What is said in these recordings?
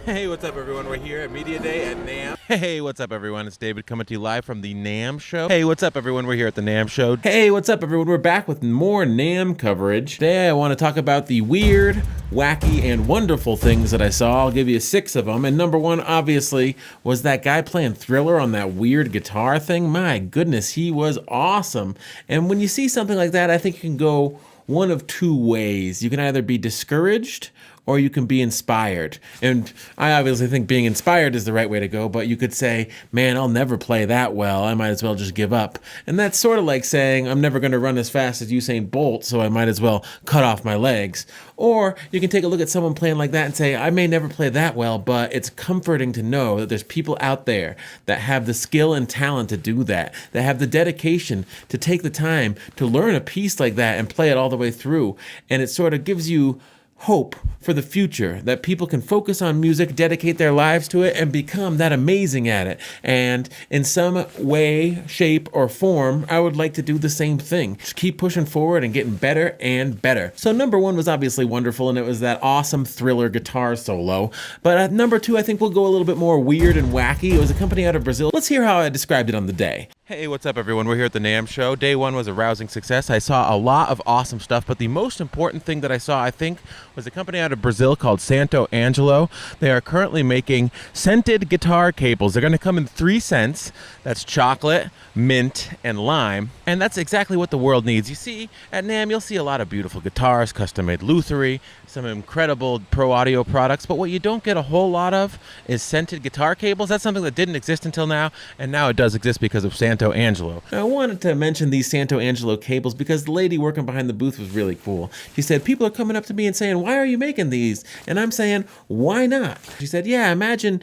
Hey, what's up, everyone? We're here at Media Day at NAMM. Hey, what's up, everyone? It's David coming to you live from the NAMM Show. Hey, what's up, everyone? We're here at the NAMM Show. Hey, what's up, everyone? We're back with more NAMM coverage. Today, I want to talk about the weird, wacky, and wonderful things that I saw. I'll give you 6 of them. And number 1, obviously, was that guy playing Thriller on that weird guitar thing. My goodness, he was awesome. And when you see something like that, I think you can go one of 2 ways. You can either be discouraged or you can be inspired. And I obviously think being inspired is the right way to go, but you could say, man, I'll never play that well. I might as well just give up. And that's sort of like saying, I'm never going to run as fast as Usain Bolt, so I might as well cut off my legs. Or you can take a look at someone playing like that and say, I may never play that well, but it's comforting to know that there's people out there that have the skill and talent to do that have the dedication to take the time to learn a piece like that and play it all the way through. And it sort of gives you hope for the future, that people can focus on music, dedicate their lives to it, and become that amazing at it. And in some way, shape, or form, I would like to do the same thing. Just keep pushing forward and getting better and better. So number 1 was obviously wonderful, and it was that awesome Thriller guitar solo. But at number 2, I think we'll go a little bit more weird and wacky. It was a company out of Brazil. Let's hear how I described it on the day. Hey, what's up, everyone? We're here at the NAMM Show. Day 1 was a rousing success. I saw a lot of awesome stuff, but the most important thing that I saw, I think, was a company out of Brazil called Santo Angelo. They are currently making scented guitar cables. They're going to come in 3 scents. That's chocolate, mint, and lime. And that's exactly what the world needs. You see, at NAMM, you'll see a lot of beautiful guitars, custom-made lutherie, some incredible pro audio products, but what you don't get a whole lot of is scented guitar cables. That's something that didn't exist until now, and now it does exist because of Santo Angelo. Now, I wanted to mention these Santo Angelo cables because the lady working behind the booth was really cool. She said, people are coming up to me and saying, why are you making these? And I'm saying, why not? She said, yeah, imagine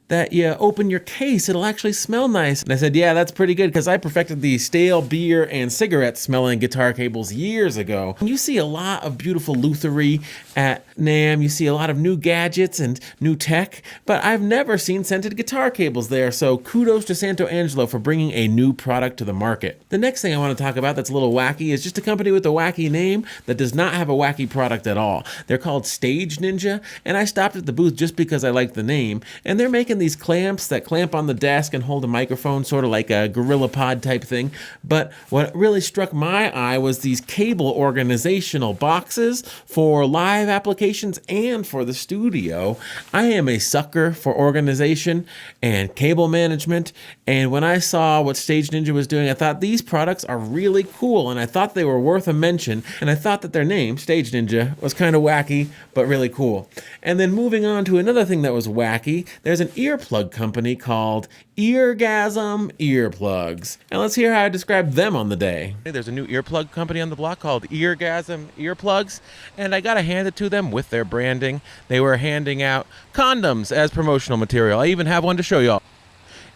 that you open your case, it'll actually smell nice. And I said, yeah, that's pretty good, because I perfected the stale beer and cigarette smelling guitar cables years ago. You see a lot of beautiful lutherie at NAMM. You see a lot of new gadgets and new tech, but I've never seen scented guitar cables there. So kudos to Santo Angelo for bringing a new product to the market. The next thing I want to talk about that's a little wacky is just a company with a wacky name that does not have a wacky product at all. They're called Stage Ninja, and I stopped at the booth just because I liked the name, and they're making these clamps that clamp on the desk and hold a microphone, sort of like a Gorilla Pod type thing. But what really struck my eye was these cable organizational boxes for live applications and for the studio. I am a sucker for organization and cable management, and when I saw what Stage Ninja was doing, I thought these products are really cool, and I thought they were worth a mention, and I thought that their name, Stage Ninja, was kind of wacky, but really cool. And then moving on to another thing that was wacky, there's an earplug company called Eargasm Earplugs. And let's hear how I described them on the day. There's a new earplug company on the block called Eargasm Earplugs, and I gotta hand it to them with their branding. They were handing out condoms as promotional material. I even have one to show y'all.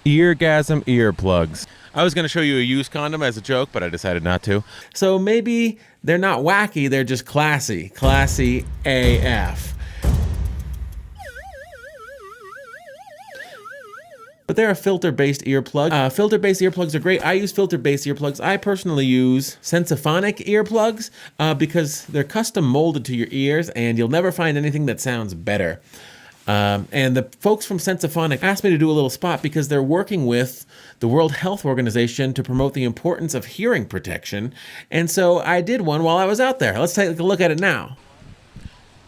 Eargasm Earplugs. I was going to show you a used condom as a joke, but I decided not to. So maybe they're not wacky, they're just classy. Classy AF. But they're a filter-based earplug. Filter-based earplugs are great. I use filter-based earplugs. I personally use Sensaphonics Earplugs because they're custom molded to your ears, and you'll never find anything that sounds better. And the folks from Sensaphonics asked me to do a little spot because they're working with the World Health Organization to promote the importance of hearing protection. And so I did one while I was out there. Let's take a look at it now.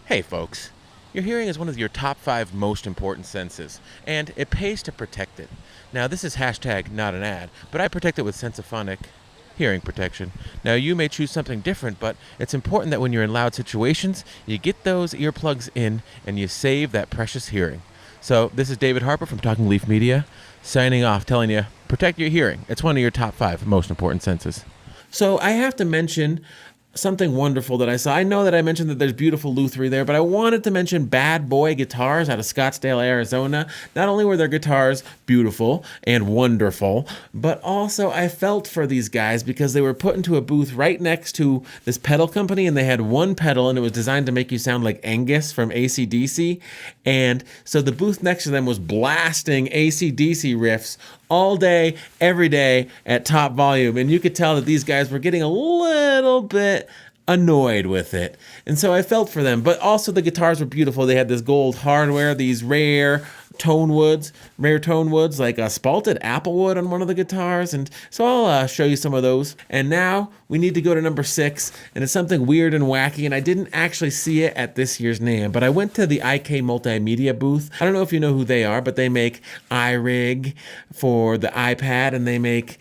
Hey, folks. Your hearing is one of your top 5 most important senses, and it pays to protect it. Now, this is hashtag not an ad, but I protect it with Sensaphonic hearing protection. Now, you may choose something different, but it's important that when you're in loud situations, you get those earplugs in and you save that precious hearing. So, this is David Harper from Talking Leaf Media, signing off, telling you, protect your hearing. It's one of your top 5 most important senses. So, I have to mention something wonderful that I saw. I know that I mentioned that there's beautiful Lutherie there, but I wanted to mention Bad Boy Guitars out of Scottsdale, Arizona. Not only were their guitars beautiful and wonderful, but also I felt for these guys because they were put into a booth right next to this pedal company, and they had one pedal, and it was designed to make you sound like Angus from AC/DC. And so the booth next to them was blasting AC/DC riffs all day, every day at top volume. And you could tell that these guys were getting a little bit annoyed with it. And so I felt for them. But also the guitars were beautiful. They had this gold hardware, these rare tone woods, like a spalted apple wood on one of the guitars. And so I'll show you some of those. And now we need to go to number 6, and it's something weird and wacky, and I didn't actually see it at this year's NAMM, but I went to the IK Multimedia booth. I don't know if you know who they are, but they make iRig for the iPad, and they make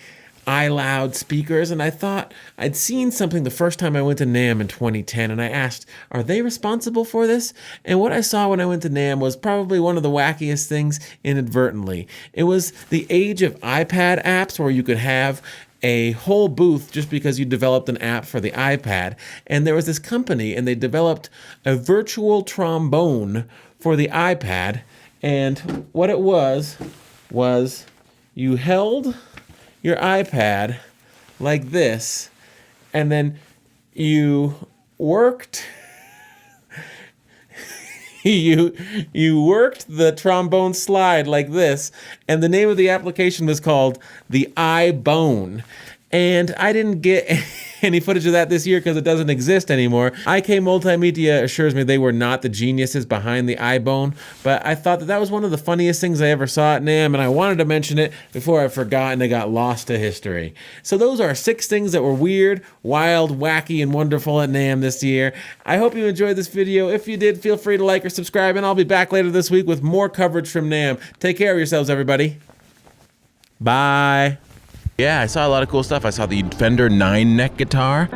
iLoud speakers, and I thought I'd seen something the first time I went to NAMM in 2010, and I asked, are they responsible for this? And what I saw when I went to NAMM was probably one of the wackiest things inadvertently. It was the age of iPad apps where you could have a whole booth just because you developed an app for the iPad. And there was this company, and they developed a virtual trombone for the iPad, and what it was you held your iPad like this, and then you worked you worked the trombone slide like this, and the name of the application was called the iBone. And I didn't get any footage of that this year because it doesn't exist anymore. IK Multimedia assures me they were not the geniuses behind the iBone, but I thought that that was one of the funniest things I ever saw at NAMM, and I wanted to mention it before I forgot and it got lost to history. So those are 6 things that were weird, wild, wacky, and wonderful at NAMM this year. I hope you enjoyed this video. If you did, feel free to like or subscribe, and I'll be back later this week with more coverage from NAMM. Take care of yourselves, everybody. Bye. Yeah, I saw a lot of cool stuff. I saw the Fender 9-neck guitar.